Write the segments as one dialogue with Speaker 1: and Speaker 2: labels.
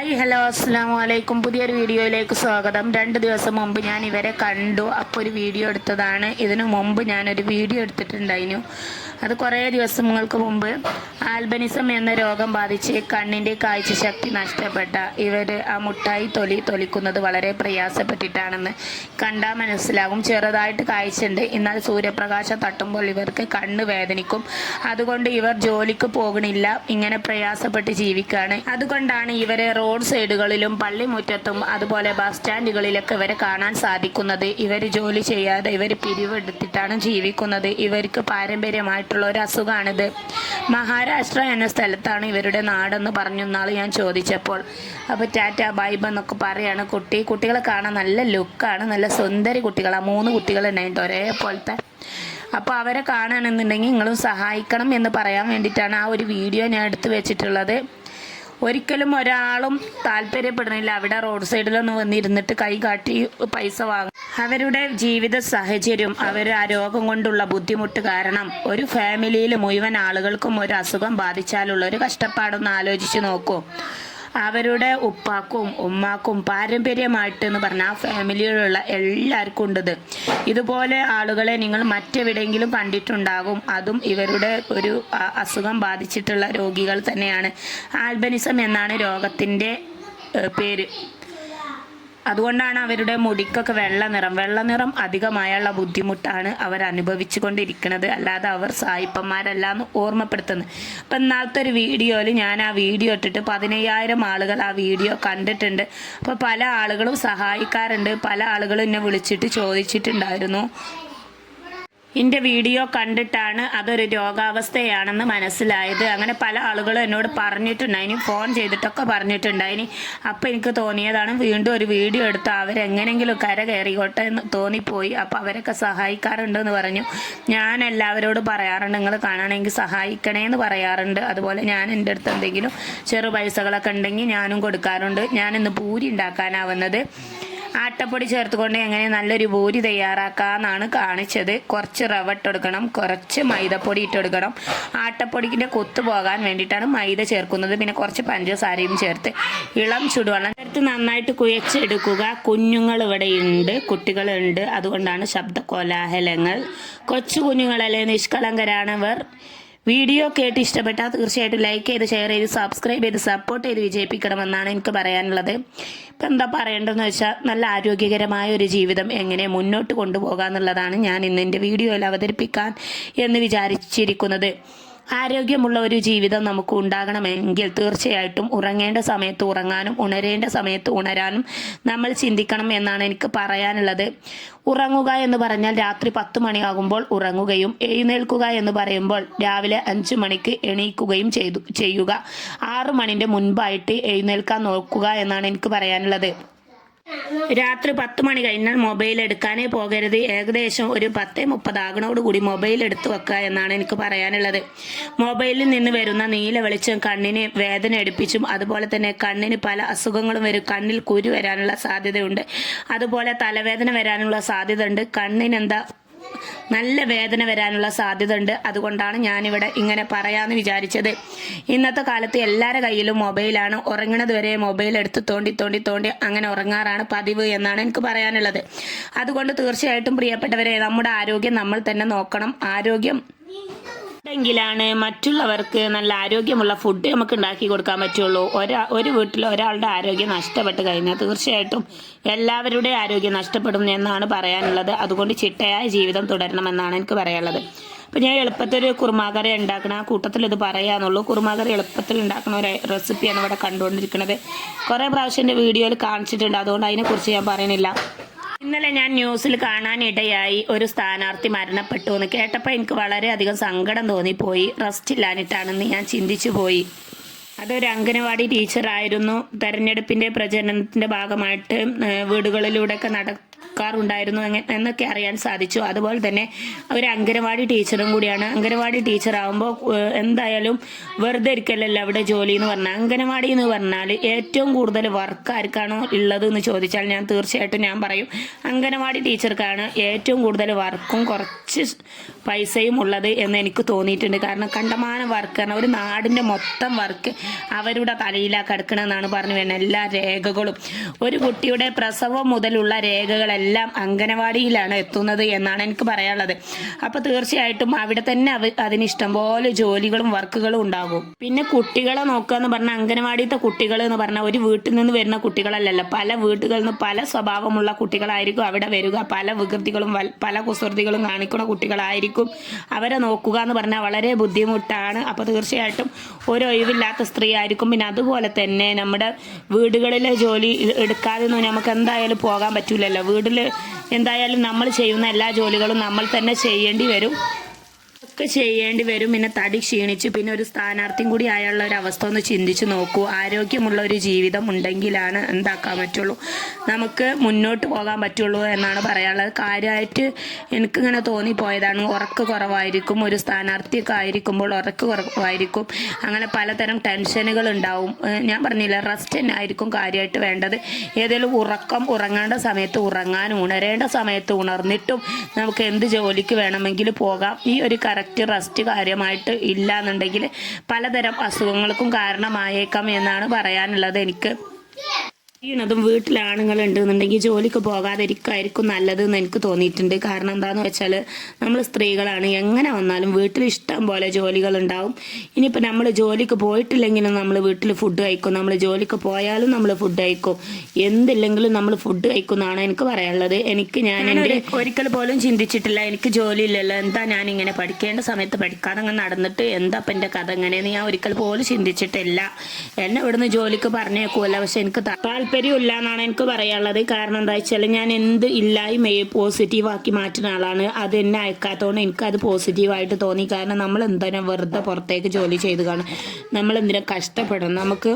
Speaker 1: Hi hello അസ്സാം വലൈക്കും. പുതിയൊരു വീഡിയോയിലേക്ക് സ്വാഗതം. 2 ദിവസം മുമ്പ് ഞാൻ ഇവരെ കണ്ടു. അപ്പോൾ ഒരു വീഡിയോ എടുത്തതാണ്. ഇതിനു മുമ്പ് ഞാനൊരു വീഡിയോ എടുത്തിട്ടുണ്ടായിരുന്നു. അത് കുറേ ദിവസങ്ങൾക്ക് മുമ്പ് ആൽബനിസം എന്ന രോഗം ബാധിച്ച് കണ്ണിൻ്റെ കാഴ്ചശക്തി നഷ്ടപ്പെട്ട ഇവർ ആ മുട്ടായി തൊലിക്കുന്നത് വളരെ പ്രയാസപ്പെട്ടിട്ടാണെന്ന് കണ്ടാൽ മനസ്സിലാകും. ചെറുതായിട്ട് കാഴ്ചയുണ്ട്, എന്നാൽ സൂര്യപ്രകാശം തട്ടുമ്പോൾ ഇവർക്ക് കണ്ണ് വേദനിക്കും. അതുകൊണ്ട് ഇവർ ജോലിക്ക് പോകണില്ല, ഇങ്ങനെ പ്രയാസപ്പെട്ട് ജീവിക്കുകയാണ്. അതുകൊണ്ടാണ് ഇവരെ റോഡ് സൈഡുകളിലും പള്ളിമുറ്റത്തും അതുപോലെ ബസ് സ്റ്റാൻഡുകളിലൊക്കെ ഇവരെ കാണാൻ സാധിക്കുന്നത്. ഇവർ ജോലി ചെയ്യാതെ ഇവർ പിരിവെടുത്തിട്ടാണ് ജീവിക്കുന്നത്. ഇവർക്ക് പാരമ്പര്യമായിട്ടുള്ള ഒരു അസുഖമാണിത്. മഹാരാഷ്ട്ര എന്ന സ്ഥലത്താണ് ഇവരുടെ നാടെന്ന് പറഞ്ഞു നാൾ ഞാൻ ചോദിച്ചപ്പോൾ. അപ്പോൾ ടാറ്റ ബൈബ് എന്നൊക്കെ പറയാണ്. കുട്ടികളെ കാണാൻ നല്ല ലുക്കാണ്, നല്ല സുന്ദരി കുട്ടികളാണ്. 3 കുട്ടികളുണ്ടായിട്ട് ഒരേപോലത്തെ. അപ്പോൾ അവരെ കാണണമെന്നുണ്ടെങ്കിൽ നിങ്ങളും സഹായിക്കണം എന്ന് പറയാൻ വേണ്ടിയിട്ടാണ് ആ ഒരു വീഡിയോ ഞാൻ എടുത്തു വെച്ചിട്ടുള്ളത്. ഒരിക്കലും ഒരാളും താല്പര്യപ്പെടുന്നില്ല അവിടെ റോഡ് സൈഡിലൊന്നും വന്നിരുന്നിട്ട് കൈ കാട്ടി പൈസ വാങ്ങും. അവരുടെ ജീവിത സാഹചര്യം, അവർ ആ രോഗം കൊണ്ടുള്ള ബുദ്ധിമുട്ട് കാരണം ഒരു ഫാമിലിയിൽ മുഴുവൻ ആളുകൾക്കും ഒരു അസുഖം ബാധിച്ചാലുള്ള ഒരു കഷ്ടപ്പാടൊന്ന് ആലോചിച്ച് നോക്കൂ. അവരുടെ ഉപ്പാക്കും ഉമ്മാക്കും പാരമ്പര്യമായിട്ട് എന്ന് പറഞ്ഞാൽ ആ ഫാമിലിയിലുള്ള എല്ലാവർക്കും ഉണ്ടത്. ഇതുപോലെ ആളുകളെ നിങ്ങൾ മറ്റെവിടെയെങ്കിലും കണ്ടിട്ടുണ്ടാകും. അതും ഇവരുടെ ഒരു അസുഖം ബാധിച്ചിട്ടുള്ള രോഗികൾ തന്നെയാണ്. ആൽബനിസം എന്നാണ് രോഗത്തിൻ്റെ പേര്. അതുകൊണ്ടാണ് അവരുടെ മുടിക്കൊക്കെ വെള്ള നിറം അധികമായുള്ള ബുദ്ധിമുട്ടാണ് അവർ അനുഭവിച്ചു കൊണ്ടിരിക്കുന്നത്. അല്ലാതെ അവർ സായിപ്പന്മാരല്ല എന്ന് ഓർമ്മപ്പെടുത്തുന്നത്. അപ്പം ഇന്നാളത്തെ ഒരു വീഡിയോയിൽ ഞാൻ ആ വീഡിയോ ഇട്ടിട്ട് 15,000 ആളുകൾ ആ വീഡിയോ കണ്ടിട്ടുണ്ട്. അപ്പോൾ പല ആളുകളും സഹായിക്കാറുണ്ട്. പല ആളുകളും എന്നെ വിളിച്ചിട്ട് ചോദിച്ചിട്ടുണ്ടായിരുന്നു. എൻ്റെ വീഡിയോ കണ്ടിട്ടാണ് അതൊരു രോഗാവസ്ഥയാണെന്ന് മനസ്സിലായത്. അങ്ങനെ പല ആളുകളും എന്നോട് പറഞ്ഞിട്ടുണ്ടായിനി, ഫോൺ ചെയ്തിട്ടൊക്കെ പറഞ്ഞിട്ടുണ്ടായിനി. അപ്പോൾ എനിക്ക് തോന്നിയതാണ് വീണ്ടും ഒരു വീഡിയോ എടുത്ത് അവരെങ്ങനെങ്കിലും കര കയറിക്കോട്ടെ എന്ന് തോന്നിപ്പോയി. അപ്പോൾ അവരൊക്കെ സഹായിക്കാറുണ്ടെന്ന് പറഞ്ഞു. ഞാൻ എല്ലാവരോടും പറയാറുണ്ട്, നിങ്ങൾ കാണണമെങ്കിൽ സഹായിക്കണേ എന്ന് പറയാറുണ്ട്. അതുപോലെ ഞാൻ എൻ്റെ അടുത്ത് എന്തെങ്കിലും ചെറു പൈസകളൊക്കെ ഉണ്ടെങ്കിൽ ഞാനും കൊടുക്കാറുണ്ട്. ഞാനിന്ന് പൂരി ഉണ്ടാക്കാനാവുന്നത്. ആട്ടപ്പൊടി ചേർത്തുകൊണ്ട് എങ്ങനെ നല്ലൊരു പൂരി തയ്യാറാക്കാമെന്നാണ് കാണിച്ചത്. കുറച്ച് റവ ഇട്ടെടുക്കണം, കുറച്ച് മൈദപ്പൊടി ഇട്ടെടുക്കണം. ആട്ടപ്പൊടിക്കിൻ്റെ കൊത്തു പോകാൻ വേണ്ടിയിട്ടാണ് മൈദ ചേർക്കുന്നത്. പിന്നെ കുറച്ച് പഞ്ചസാരയും ചേർത്ത് ഇളം ചുടുവെള്ളം ചേർത്ത് നന്നായിട്ട് കുഴച്ചെടുക്കുക. കുഞ്ഞുങ്ങൾ ഇവിടെയുണ്ട്, കുട്ടികളുണ്ട്, അതുകൊണ്ടാണ് ശബ്ദ കോലാഹലങ്ങൾ. കൊച്ചു കുഞ്ഞുങ്ങളല്ലേ, നിഷ്കളങ്കരാണവർ. വീഡിയോ കേട്ട് ഇഷ്ടപ്പെട്ടാൽ തീർച്ചയായിട്ടും ലൈക്ക് ചെയ്ത് ഷെയർ ചെയ്ത് സബ്സ്ക്രൈബ് ചെയ്ത് സപ്പോർട്ട് ചെയ്ത് വിജയിപ്പിക്കണമെന്നാണ് എനിക്ക് പറയാനുള്ളത്. ഇപ്പം എന്താ പറയേണ്ടതെന്ന് വെച്ചാൽ, നല്ല ആരോഗ്യകരമായ ഒരു ജീവിതം എങ്ങനെ മുന്നോട്ട് കൊണ്ടുപോകാമെന്നുള്ളതാണ് ഞാൻ ഇന്ന് എൻ്റെ വീഡിയോയിൽ അവതരിപ്പിക്കാൻ എന്ന് വിചാരിച്ചിരിക്കുന്നത്. ആരോഗ്യമുള്ള ഒരു ജീവിതം നമുക്ക് ഉണ്ടാകണമെങ്കിൽ തീർച്ചയായിട്ടും ഉറങ്ങേണ്ട സമയത്ത് ഉറങ്ങാനും ഉണരേണ്ട സമയത്ത് ഉണരാനും നമ്മൾ ചിന്തിക്കണം എന്നാണ് എനിക്ക് പറയാനുള്ളത്. ഉറങ്ങുക എന്ന് പറഞ്ഞാൽ രാത്രി 10 മണിയാകുമ്പോൾ ഉറങ്ങുകയും എഴുന്നേൽക്കുക എന്ന് പറയുമ്പോൾ രാവിലെ 5 മണിക്ക് എണീക്കുകയും ചെയ്യുക. 6 മണിൻ്റെ മുൻപായിട്ട് എഴുന്നേൽക്കാൻ നോക്കുക എന്നാണ് എനിക്ക് പറയാനുള്ളത്. രാത്രി 10 മണി കഴിഞ്ഞാൽ മൊബൈൽ എടുക്കാനേ പോകരുത്. ഏകദേശം ഒരു 10:30 ആകണോടുകൂടി മൊബൈൽ എടുത്തു വെക്കുക എന്നാണ് എനിക്ക് പറയാനുള്ളത്. മൊബൈലിൽ നിന്ന് വരുന്ന നീല വെളിച്ചം കണ്ണിന് വേദന എടുപ്പിച്ചും അതുപോലെ തന്നെ കണ്ണിന് പല അസുഖങ്ങളും വരും. കണ്ണിൽ കുരു വരാനുള്ള സാധ്യതയുണ്ട്, അതുപോലെ തലവേദന വരാനുള്ള സാധ്യത ഉണ്ട്, കണ്ണിനെന്താ നല്ല വേദന വരാനുള്ള സാധ്യത ഉണ്ട്. അതുകൊണ്ടാണ് ഞാനിവിടെ ഇങ്ങനെ പറയാമെന്ന് വിചാരിച്ചത്. ഇന്നത്തെ കാലത്ത് എല്ലാവരുടെ കയ്യിലും മൊബൈലാണ്. ഉറങ്ങണത് വരെ മൊബൈൽ എടുത്ത് തോണ്ടി അങ്ങനെ ഉറങ്ങാറാണ് പതിവ് എന്നാണ് എനിക്ക് പറയാനുള്ളത്. അതുകൊണ്ട് തീർച്ചയായിട്ടും പ്രിയപ്പെട്ടവരെ, നമ്മുടെ ആരോഗ്യം നമ്മൾ തന്നെ നോക്കണം. ആരോഗ്യം െങ്കിലാണ് മറ്റുള്ളവർക്ക് നല്ല ആരോഗ്യമുള്ള ഫുഡ് നമുക്ക് ഉണ്ടാക്കി കൊടുക്കാൻ പറ്റുള്ളൂ. ഒരു വീട്ടിൽ ഒരാളുടെ ആരോഗ്യം നഷ്ടപ്പെട്ട് കഴിഞ്ഞാൽ തീർച്ചയായിട്ടും എല്ലാവരുടെയും ആരോഗ്യം നഷ്ടപ്പെടും എന്നാണ് പറയാനുള്ളത്. അതുകൊണ്ട് ചിട്ടയായ ജീവിതം തുടരണമെന്നാണ് എനിക്ക് പറയാനുള്ളത്. അപ്പോൾ ഞാൻ എളുപ്പത്തിൽ ഒരു കുറുമാക്കറി ഉണ്ടാക്കണം, ആ കൂട്ടത്തിൽ ഇത് പറയാന്നുള്ളൂ. കുറുമാക്കറി എളുപ്പത്തിൽ ഉണ്ടാക്കുന്ന ഒരു റെസിപ്പിയാണ് ഇവിടെ കണ്ടുകൊണ്ടിരിക്കുന്നത്. കുറേ പ്രാവശ്യം എൻ്റെ വീഡിയോയിൽ കാണിച്ചിട്ടുണ്ട്, അതുകൊണ്ട് അതിനെക്കുറിച്ച് ഞാൻ പറയുന്നില്ല. ഇന്നലെ ഞാൻ ന്യൂസിൽ കാണാനിടയായി ഒരു സ്ഥാനാർത്ഥി മരണപ്പെട്ടു എന്ന് കേട്ടപ്പോൾ എനിക്ക് വളരെയധികം സങ്കടം തോന്നിപ്പോയി. റെസ്റ്റ് ഇല്ലാഞ്ഞിട്ടാണെന്ന് ഞാൻ ചിന്തിച്ചു പോയി. അതൊരു അംഗനവാടി ടീച്ചറായിരുന്നു. തെരഞ്ഞെടുപ്പിൻ്റെ പ്രചരണത്തിൻ്റെ ഭാഗമായിട്ട് വീടുകളിലൂടെയൊക്കെ നോക്കാറുണ്ടായിരുന്നു എന്നൊക്കെ അറിയാൻ സാധിച്ചു. അതുപോലെ തന്നെ ഒരു അംഗനവാടി ടീച്ചറും കൂടിയാണ്. അംഗനവാടി ടീച്ചർ ആകുമ്പോൾ എന്തായാലും വെറുതെ ഇരിക്കലല്ലോ അവിടെ ജോലി എന്ന് പറഞ്ഞാൽ. അംഗനവാടി എന്ന് പറഞ്ഞാൽ ഏറ്റവും കൂടുതൽ വർക്ക് ആർക്കാണോ ഉള്ളത് എന്ന് ചോദിച്ചാൽ തീർച്ചയായിട്ടും ഞാൻ പറയും അംഗനവാടി ടീച്ചർക്കാണ് ഏറ്റവും കൂടുതൽ വർക്കും കുറച്ച് പൈസയും ഉള്ളത് എന്ന് എനിക്ക് തോന്നിയിട്ടുണ്ട്. കാരണം കണ്ടമാനം വർക്കാണ്, ഒരു നാടിൻ്റെ മൊത്തം വർക്ക് അവരുടെ തലയിലാണ് കിടക്കണമെന്നാണ് പറഞ്ഞു വരുന്നത്. എല്ലാ രേഖകളും ഒരു കുട്ടിയുടെ പ്രസവം മുതലുള്ള രേഖകളെല്ലാം അംഗനവാടിയിലാണ് എത്തുന്നത് എന്നാണ് എനിക്ക് പറയാനുള്ളത്. അപ്പോൾ തീർച്ചയായിട്ടും അവിടെ തന്നെ അതിന് ഇഷ്ടംപോലെ ജോലികളും വർക്കുകളും ഉണ്ടാകും. പിന്നെ കുട്ടികളെ നോക്കുക എന്ന് പറഞ്ഞാൽ അംഗനവാടിയത്തെ കുട്ടികൾ എന്ന് പറഞ്ഞാൽ ഒരു വീട്ടിൽ നിന്ന് വരുന്ന കുട്ടികളല്ലല്ലോ, പല വീട്ടുകളിൽ നിന്ന് പല സ്വഭാവമുള്ള കുട്ടികളായിരിക്കും അവിടെ വരിക. പല വികൃതികളും പല കുസൃതികളും കാണിക്കുന്ന കുട്ടികളായിരിക്കും. അവരെ നോക്കുക എന്ന് പറഞ്ഞാൽ വളരെ ബുദ്ധിമുട്ടാണ്. അപ്പോൾ തീർച്ചയായിട്ടും ഒരു ഒഴിവില്ലാത്ത സ്ത്രീ ആയിരിക്കും. പിന്നെ അതുപോലെ തന്നെ നമ്മുടെ വീടുകളിലെ ജോലി എടുക്കാതെ നമുക്ക് എന്തായാലും പോകാൻ പറ്റില്ലല്ലോ. വീട്ടിൽ എന്തായാലും നമ്മൾ ചെയ്യുന്ന എല്ലാ ജോലികളും നമ്മൾ തന്നെ ചെയ്യേണ്ടി വരും. പിന്നെ തടി ക്ഷീണിച്ച് പിന്നെ ഒരു സ്ഥാനാർത്ഥിയും കൂടി ആയുള്ള ഒരു അവസ്ഥ ഒന്ന് ചിന്തിച്ച് നോക്കൂ. ആരോഗ്യമുള്ള ഒരു ജീവിതം ഉണ്ടെങ്കിലാണ് എന്താക്കാൻ പറ്റുള്ളൂ, നമുക്ക് മുന്നോട്ട് പോകാൻ പറ്റുള്ളൂ എന്നാണ് പറയാനുള്ളത്. കാര്യമായിട്ട് എനിക്കിങ്ങനെ തോന്നിപ്പോയതാണ്. ഉറക്ക് കുറവായിരിക്കും, ഒരു സ്ഥാനാർത്ഥിയൊക്കെ ആയിരിക്കുമ്പോൾ ഉറക്ക് കുറവായിരിക്കും, അങ്ങനെ പലതരം ടെൻഷനുകൾ ഉണ്ടാവും. ഞാൻ പറഞ്ഞില്ല, റെസ്റ്റ് തന്നെ ആയിരിക്കും കാര്യമായിട്ട് വേണ്ടത്. ഏതെങ്കിലും ഉറങ്ങേണ്ട സമയത്ത് ഉറങ്ങാനും ഉണരേണ്ട സമയത്ത് ഉണർന്നിട്ടും നമുക്ക് എന്ത് ജോലിക്ക് വേണമെങ്കിലും പോകാം. ഈ ഒരു റെസ്റ്റ് കാര്യമായിട്ട് ഇല്ല എന്നുണ്ടെങ്കിൽ പലതരം അസുഖങ്ങൾക്കും കാരണമായേക്കാം എന്നാണ് പറയാനുള്ളത്. എനിക്ക് ചെയ്യണതും വീട്ടിൽ ആണുങ്ങൾ ഉണ്ടെന്നുണ്ടെങ്കിൽ ജോലിക്ക് പോകാതിരിക്കായിരിക്കും നല്ലതെന്ന് എനിക്ക് തോന്നിയിട്ടുണ്ട്. കാരണം എന്താണെന്ന് വെച്ചാൽ നമ്മൾ സ്ത്രീകളാണ്, എങ്ങനെ വന്നാലും വീട്ടിൽ ഇഷ്ടം പോലെ ജോലികൾ ഉണ്ടാവും. ഇനിയിപ്പോൾ നമ്മൾ ജോലിക്ക് പോയിട്ടില്ലെങ്കിലും നമ്മൾ വീട്ടിൽ ഫുഡ് കഴിക്കും, നമ്മൾ ജോലിക്ക് പോയാലും നമ്മൾ ഫുഡ് കഴിക്കും, എന്തില്ലെങ്കിലും നമ്മൾ ഫുഡ് കഴിക്കുമെന്നാണ് എനിക്ക് പറയാനുള്ളത്. ഞാൻ ഒരിക്കൽ പോലും ചിന്തിച്ചിട്ടില്ല എനിക്ക് ജോലി ഇല്ലല്ലോ, എന്താ ഞാനിങ്ങനെ പഠിക്കേണ്ട സമയത്ത് പഠിക്കാതെ അങ്ങനെ നടന്നിട്ട് എന്താ ഇപ്പം എൻ്റെ കഥ എങ്ങനെയെന്ന് ഞാൻ ഒരിക്കൽ പോലും ചിന്തിച്ചിട്ടില്ല. എന്നെ ഇവിടുന്ന് ജോലിക്ക് പറഞ്ഞേക്കുമല്ല, പക്ഷെ എനിക്ക് താല്പര്യമില്ല എന്നാണ് എനിക്ക് പറയാനുള്ളത്. കാരണം എന്താ വെച്ചാൽ ഞാൻ എന്ത് ഇല്ലായ്മയെ പോസിറ്റീവാക്കി മാറ്റുന്ന ആളാണ്. അത് എന്നെ അയക്കാത്തതുകൊണ്ട് എനിക്കത് പോസിറ്റീവായിട്ട് തോന്നി. കാരണം നമ്മൾ എന്തിനാ വെറുതെ പുറത്തേക്ക് ജോലി ചെയ്ത് കാണും, നമ്മൾ എന്തിനാ കഷ്ടപ്പെടണം, നമുക്ക്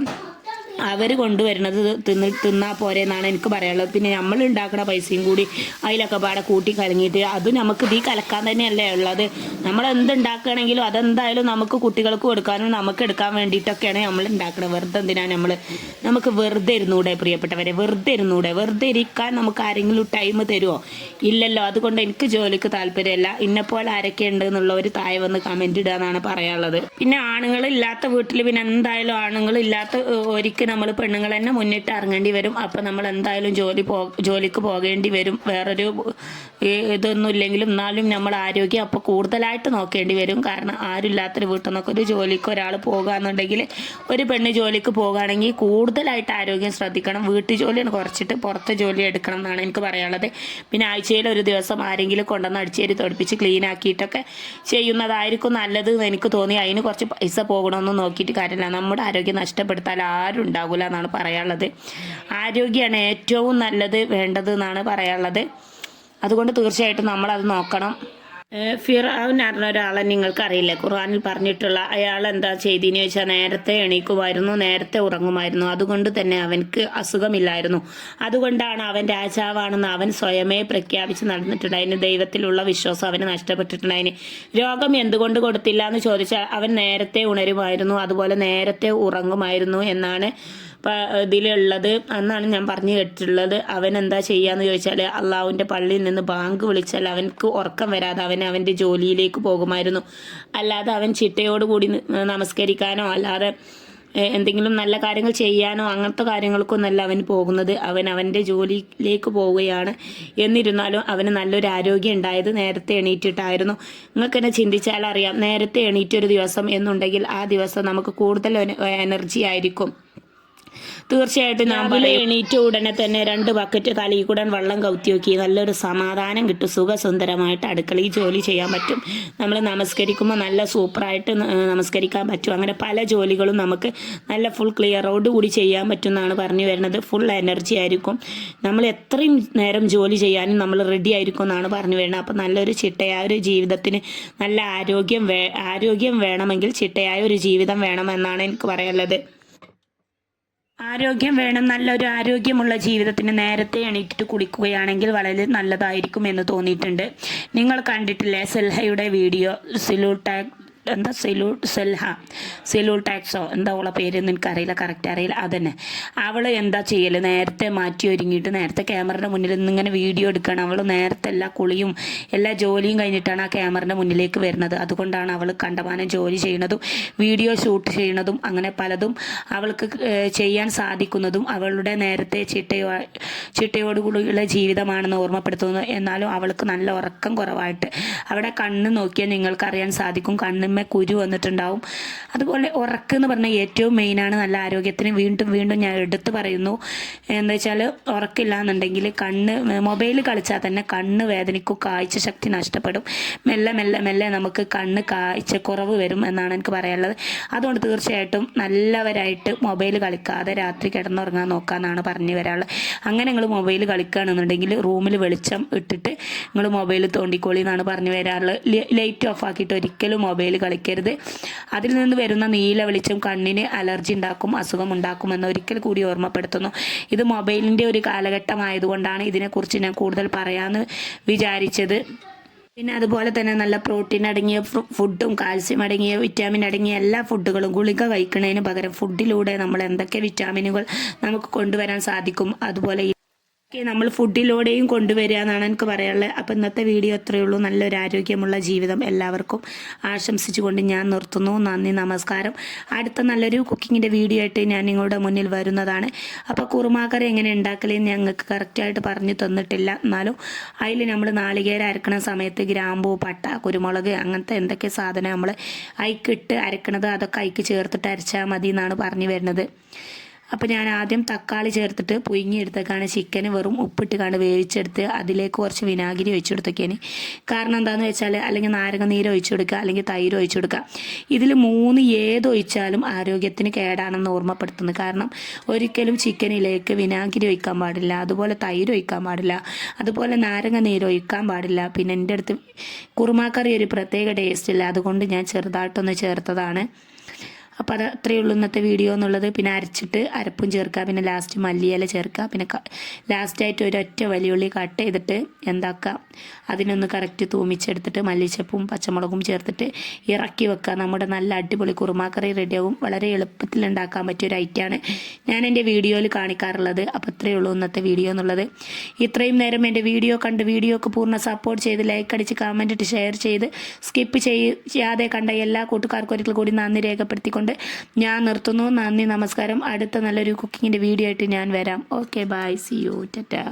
Speaker 1: അവർ കൊണ്ടുവരുന്നത് തിന്നാൽ പോരെ എന്നാണ് എനിക്ക് പറയാനുള്ളത്. പിന്നെ നമ്മൾ ഉണ്ടാക്കുന്ന പൈസയും കൂടി അതിലൊക്കെ പാടെ കൂട്ടി കലങ്ങിയിട്ട് അത് നമുക്ക് ഇതിൽ കലക്കാൻ തന്നെയല്ലേ ഉള്ളത്. നമ്മൾ എന്തുണ്ടാക്കുകയാണെങ്കിലും അതെന്തായാലും നമുക്ക് കുട്ടികൾക്ക് കൊടുക്കാനും നമുക്ക് എടുക്കാൻ വേണ്ടിയിട്ടൊക്കെയാണ് നമ്മൾ ഉണ്ടാക്കുന്നത്. വെറുതെ എന്തിനാണ് നമുക്ക് വെറുതെ ഇരുന്നൂടെ പ്രിയപ്പെട്ടവരെ, വെറുതെ ഇരിക്കാൻ നമുക്ക് ആരെങ്കിലും ടൈം തരുമോ? ഇല്ലല്ലോ. അതുകൊണ്ട് എനിക്ക് ജോലിക്ക് താല്പര്യമല്ല. ഇന്നെപ്പോലെ ആരൊക്കെ ഉണ്ട് എന്നുള്ളവർ താഴെ വന്ന് കമൻറ്റ് ഇടുക എന്നാണ് പറയാനുള്ളത്. പിന്നെ ആണുങ്ങളില്ലാത്ത വീട്ടിൽ പിന്നെ എന്തായാലും ആണുങ്ങളില്ലാത്ത ഒരിക്കൽ നമ്മൾ പെണ്ണുങ്ങൾ തന്നെ മുന്നിട്ട് ഇറങ്ങേണ്ടി വരും. അപ്പം നമ്മൾ എന്തായാലും ജോലിക്ക് പോകേണ്ടി വരും. വേറൊരു ഇതൊന്നും ഇല്ലെങ്കിലും എന്നാലും നമ്മൾ ആരോഗ്യം അപ്പോൾ കൂടുതലായിട്ട് നോക്കേണ്ടി വരും. കാരണം ആരുമില്ലാത്തൊരു വീട്ടിൽ നിന്നൊക്കെ ഒരു ജോലിക്ക് ഒരാൾ പോകുകയെന്നുണ്ടെങ്കിൽ, ഒരു പെണ്ണ് ജോലിക്ക് പോകുകയാണെങ്കിൽ കൂടുതലായിട്ട് ആരോഗ്യം ശ്രദ്ധിക്കണം. വീട്ടു ജോലിയാണ് കുറച്ചിട്ട് പുറത്തെ ജോലി എടുക്കണം എന്നാണ് എനിക്ക് പറയാനുള്ളത്. പിന്നെ ആഴ്ചയിൽ ഒരു ദിവസം ആരെങ്കിലും കൊണ്ടുവന്ന് അടിച്ചേരി തൊടിപ്പിച്ച് ക്ലീൻ ആക്കിയിട്ടൊക്കെ ചെയ്യുന്നതായിരിക്കും നല്ലത് എന്ന് എനിക്ക് തോന്നി. അതിന് കുറച്ച് പൈസ പോകണമെന്ന് നോക്കിയിട്ട് കാര്യമില്ല. നമ്മുടെ ആരോഗ്യം നഷ്ടപ്പെടുത്താൻ ആരും ഉണ്ടാകില്ല എന്നാണ് പറയാനുള്ളത്. ആരോഗ്യമാണ് ഏറ്റവും നല്ലത് വേണ്ടത് എന്നാണ് പറയാനുള്ളത്. അതുകൊണ്ട് തീർച്ചയായിട്ടും നമ്മളത് നോക്കണം. ഫിർഔൻ പറഞ്ഞ ഒരാളെ നിങ്ങൾക്കറിയില്ല, ഖുർആനിൽ പറഞ്ഞിട്ടുള്ള അയാൾ എന്താ ചെയ്തതെന്ന് ചോദിച്ചാൽ നേരത്തെ എണീക്കുമായിരുന്നു, നേരത്തെ ഉറങ്ങുമായിരുന്നു. അതുകൊണ്ട് തന്നെ അവൻക്ക് അസുഖമില്ലായിരുന്നു. അതുകൊണ്ടാണ് അവൻ രാജാവാണെന്ന് അവൻ സ്വയമേ പ്രഖ്യാപിച്ച് നടന്നിട്ടുണ്ടായിരുന്നു. ദൈവത്തിലുള്ള വിശ്വാസം അവന് നഷ്ടപ്പെട്ടിട്ടുണ്ടായിരുന്നു. രോഗം എന്തുകൊണ്ട് കൊടുത്തില്ല എന്ന് ചോദിച്ചാൽ അവൻ നേരത്തെ ഉണരുമായിരുന്നു, അതുപോലെ നേരത്തെ ഉറങ്ങുമായിരുന്നു എന്നാണ് ഇതിലുള്ളത് എന്നാണ് ഞാൻ പറഞ്ഞു കേട്ടിട്ടുള്ളത്. അവൻ എന്താ ചെയ്യാന്ന് ചോദിച്ചാൽ അള്ളാഹുവിൻ്റെ പള്ളിയിൽ നിന്ന് ബാങ്ക് വിളിച്ചാൽ അവനക്ക് ഉറക്കം വരാതെ അവൻ്റെ ജോലിയിലേക്ക് പോകുമായിരുന്നു. അല്ലാതെ അവൻ ചിട്ടയോടുകൂടി നമസ്കരിക്കാനോ അല്ലാതെ എന്തെങ്കിലും നല്ല കാര്യങ്ങൾ ചെയ്യാനോ അങ്ങനത്തെ കാര്യങ്ങൾക്കൊന്നല്ല അവൻ പോകുന്നത്. അവൻ്റെ ജോലിയിലേക്ക് പോവുകയാണ്. എന്നിരുന്നാലും അവന് നല്ലൊരു ആരോഗ്യം ഉണ്ടായത് നേരത്തെ എണീറ്റിട്ടായിരുന്നു. നിങ്ങൾക്ക് തന്നെ ചിന്തിച്ചാൽ അറിയാം, നേരത്തെ എണീറ്റൊരു ദിവസം എന്നുണ്ടെങ്കിൽ ആ ദിവസം നമുക്ക് കൂടുതൽ എനർജി ആയിരിക്കും. തീർച്ചയായിട്ടും രാവിലെ എണീറ്റ ഉടനെ തന്നെ 2 ബക്കറ്റ് തലയിൽ കൂടെ വെള്ളം കൗത്തി നോക്കി നല്ലൊരു സമാധാനം കിട്ടും. സുഖസുന്ദരമായിട്ട് അടുക്കളയിൽ ജോലി ചെയ്യാൻ പറ്റും. നമ്മൾ നമസ്കരിക്കുമ്പോൾ നല്ല സൂപ്പറായിട്ട് നമസ്കരിക്കാൻ പറ്റും. അങ്ങനെ പല ജോലികളും നമുക്ക് നല്ല ഫുൾ ക്ലിയറോട് കൂടി ചെയ്യാൻ പറ്റും എന്നാണ് പറഞ്ഞു വരുന്നത്. ഫുൾ എനർജി ആയിരിക്കും. നമ്മൾ എത്രയും നേരം ജോലി ചെയ്യാനും നമ്മൾ റെഡി ആയിരിക്കും എന്നാണ് പറഞ്ഞു വരുന്നത്. അപ്പം നല്ലൊരു ചിട്ടയായ ഒരു ജീവിതത്തിന് നല്ല ആരോഗ്യം വേണമെങ്കിൽ ചിട്ടയായ ഒരു ജീവിതം വേണമെന്നാണ് എനിക്ക് പറയാനുള്ളത്. ആരോഗ്യം വേണം. നല്ലൊരു ആരോഗ്യമുള്ള ജീവിതത്തിന് നേരത്തെ എണീറ്റിട്ട് കുളിക്കുകയാണെങ്കിൽ വളരെ നല്ലതായിരിക്കും എന്ന് തോന്നിയിട്ടുണ്ട്. നിങ്ങൾ കണ്ടിട്ടില്ലേ സെൽഹയുടെ വീഡിയോ? എന്താ സെലൂൾ ടാക്സോ എന്താ അവളെ പേരെന്ന് എനിക്കറിയില്ല, കറക്റ്റ് അറിയില്ല. അതന്നെ അവൾ എന്താ ചെയ്യൽ, നേരത്തെ മാറ്റി ഒരുങ്ങിയിട്ട് നേരത്തെ ക്യാമറയുടെ മുന്നിൽ നിന്നിങ്ങനെ വീഡിയോ എടുക്കണം. അവൾ നേരത്തെ എല്ലാ കുളിയും എല്ലാ ജോലിയും കഴിഞ്ഞിട്ടാണ് ആ ക്യാമറയുടെ മുന്നിലേക്ക് വരുന്നത്. അതുകൊണ്ടാണ് അവൾ കണ്ടമാനം ജോലി ചെയ്യുന്നതും വീഡിയോ ഷൂട്ട് ചെയ്യുന്നതും അങ്ങനെ പലതും അവൾക്ക് ചെയ്യാൻ സാധിക്കുന്നതും അവളുടെ നേരത്തെ ചിട്ടയോടുകൂടിയുള്ള ജീവിതമാണെന്ന് ഓർമ്മപ്പെടുത്തുന്നു. എന്നാലും അവൾക്ക് നല്ല ഉറക്കം കുറവായിട്ട് അവിടെ കണ്ണ് നോക്കിയാൽ നിങ്ങൾക്കറിയാൻ സാധിക്കും, കണ്ണിന്മേ കുരു വന്നിട്ടുണ്ടാവും. അതുപോലെ ഉറക്കെന്ന് പറഞ്ഞാൽ ഏറ്റവും മെയിനാണ് നല്ല ആരോഗ്യത്തിന്. വീണ്ടും വീണ്ടും ഞാൻ എടുത്തു പറയുന്നു. എന്താ വെച്ചാൽ ഉറക്കില്ല എന്നുണ്ടെങ്കിൽ മൊബൈൽ കളിച്ചാൽ തന്നെ കണ്ണ് വേദനിക്കും, കാഴ്ച ശക്തി നഷ്ടപ്പെടും. മെല്ലെ മെല്ലെ മെല്ലെ നമുക്ക് കണ്ണ് കാഴ്ചക്കുറവ് വരും എന്നാണ് എനിക്ക് പറയാനുള്ളത്. അതുകൊണ്ട് തീർച്ചയായിട്ടും നല്ലവരായിട്ട് മൊബൈൽ കളിക്കാതെ രാത്രി കിടന്നുറങ്ങാൻ നോക്കാമെന്നാണ് പറഞ്ഞു വരാനുള്ളത്. അങ്ങനെ നിങ്ങൾ മൊബൈൽ കളിക്കുകയാണെന്നുണ്ടെങ്കിൽ റൂമിൽ വെളിച്ചം ഇട്ടിട്ട് നിങ്ങൾ മൊബൈൽ തോണ്ടിക്കോളി എന്നാണ് പറഞ്ഞു വരാറുള്ളത്. ലൈറ്റ് ഓഫ് ആക്കിയിട്ട് ഒരിക്കലും മൊബൈൽ കളിക്കരുത്. അതിൽ നിന്ന് വരുന്ന നീല വെളിച്ചം കണ്ണിന് അലർജി ഉണ്ടാക്കും, അസുഖം ഉണ്ടാക്കുമെന്ന് ഒരിക്കൽ കൂടി ഓർമ്മപ്പെടുത്തുന്നു. ഇത് മൊബൈലിൻ്റെ ഒരു കാലഘട്ടമായതുകൊണ്ടാണ് ഇതിനെക്കുറിച്ച് ഞാൻ കൂടുതൽ പറയാമെന്ന് വിചാരിച്ചത്. പിന്നെ അതുപോലെ തന്നെ നല്ല പ്രോട്ടീൻ അടങ്ങിയ ഫുഡും കാൽസ്യം അടങ്ങിയ വിറ്റാമിൻ അടങ്ങിയ എല്ലാ ഫുഡുകളും ഗുളിക കഴിക്കുന്നതിന് പകരം ഫുഡിലൂടെ നമ്മൾ എന്തൊക്കെ വിറ്റാമിനുകൾ നമുക്ക് കൊണ്ടുവരാൻ സാധിക്കും അതുപോലെ നമ്മൾ ഫുഡിലൂടെയും കൊണ്ടുവരിക എന്നാണ് എനിക്ക് പറയാനുള്ളത്. അപ്പോൾ ഇന്നത്തെ വീഡിയോ അത്രയേ ഉള്ളൂ. നല്ലൊരു ആരോഗ്യമുള്ള ജീവിതം എല്ലാവർക്കും ആശംസിച്ചുകൊണ്ട് ഞാൻ നിർത്തുന്നു. നന്ദി, നമസ്കാരം. അടുത്ത നല്ലൊരു കുക്കിങ്ങിൻ്റെ വീഡിയോ ആയിട്ട് ഞാൻ നിങ്ങളുടെ മുന്നിൽ വരുന്നതാണ്. അപ്പോൾ കുറുമാക്കറി എങ്ങനെ ഉണ്ടാക്കലെന്ന് ഞങ്ങൾക്ക് കറക്റ്റായിട്ട് പറഞ്ഞു തന്നിട്ടില്ല. എന്നാലും അതിൽ നമ്മൾ നാളികേരം അരക്കണ സമയത്ത് ഗ്രാമ്പൂ, പട്ട, കുരുമുളക് അങ്ങനത്തെ എന്തൊക്കെ സാധനം നമ്മൾ അയക്കിട്ട് അരക്കണത് അതൊക്കെ അയക്ക് ചേർത്തിട്ട് അരച്ചാൽ മതി എന്നാണ് പറഞ്ഞു വരുന്നത്. അപ്പോൾ ഞാൻ ആദ്യം തക്കാളി ചേർത്തിട്ട് പുഴുങ്ങിയെടുത്തേക്കാണ് ചിക്കന് വെറും ഉപ്പിട്ട് കണ്ട് വേവിച്ചെടുത്ത് അതിലേക്ക് കുറച്ച് വിനാഗിരി ഒഴിച്ചെടുത്തൊക്കെയാണ്. കാരണം എന്താണെന്ന് വെച്ചാൽ അല്ലെങ്കിൽ നാരങ്ങ നീര് ഒഴിച്ചു കൊടുക്കുക, അല്ലെങ്കിൽ തൈര് ഒഴിച്ചു കൊടുക്കുക. ഇതിൽ 3 ഏതൊഴിച്ചാലും ആരോഗ്യത്തിന് കേടാണെന്ന് ഓർമ്മപ്പെടുത്തുന്നു. കാരണം ഒരിക്കലും ചിക്കനിലേക്ക് വിനാഗിരി ഒഴിക്കാൻ പാടില്ല, അതുപോലെ തൈര് ഒഴിക്കാൻ പാടില്ല, അതുപോലെ നാരങ്ങ നീര് ഒഴിക്കാൻ പാടില്ല. പിന്നെ എൻ്റെ അടുത്ത് കുറുമാക്കറി ഒരു പ്രത്യേക ടേസ്റ്റ് ഇല്ല, അതുകൊണ്ട് ഞാൻ ചെറുതായിട്ടൊന്ന് ചേർത്തതാണ്. അപ്പോൾ അത് അത്രയേ ഉള്ളൂ ഇന്നത്തെ വീഡിയോ എന്നുള്ളത്. പിന്നെ അരച്ചിട്ട് അരപ്പും ചേർക്കുക, പിന്നെ ലാസ്റ്റ് മല്ലിയില ചേർക്കുക, പിന്നെ ലാസ്റ്റായിട്ട് ഒരൊറ്റ വലിയുള്ളി കട്ട് ചെയ്തിട്ട് എന്താക്കുക അതിനൊന്ന് കറക്റ്റ് തൂമിച്ചെടുത്തിട്ട് മല്ലിച്ചപ്പും പച്ചമുളകും ചേർത്തിട്ട് ഇറക്കി വെക്കുക. നമ്മുടെ നല്ല അടിപൊളി കുറുമാക്കറി റെഡിയാവും. വളരെ എളുപ്പത്തിൽ ഉണ്ടാക്കാൻ പറ്റിയൊരു ഐറ്റമാണ് ഞാൻ എൻ്റെ വീഡിയോയിൽ കാണിക്കാറുള്ളത്. അപ്പോൾ അത്രയേ ഉള്ളൂ ഇന്നത്തെ വീഡിയോ എന്നുള്ളത്. ഇത്രയും നേരം എൻ്റെ വീഡിയോ കണ്ട് വീഡിയോക്ക് പൂർണ്ണ സപ്പോർട്ട് ചെയ്ത് ലൈക്ക് അടിച്ച് കമൻറ്റ് ഇട്ട് ഷെയർ ചെയ്ത് സ്കിപ്പ് ചെയ്യാതെ കണ്ട എല്ലാ കൂട്ടുകാർക്കും ഒരിക്കൽ കൂടി നന്ദി രേഖപ്പെടുത്തിക്കൊണ്ട് ഞാൻ നിർത്തുന്നു. നന്ദി, നമസ്കാരം. അടുത്ത നല്ലൊരു കുക്കിങ്ങിൻ്റെ വീഡിയോ ആയിട്ട് ഞാൻ വരാം. Okay, bye, see you, Tata.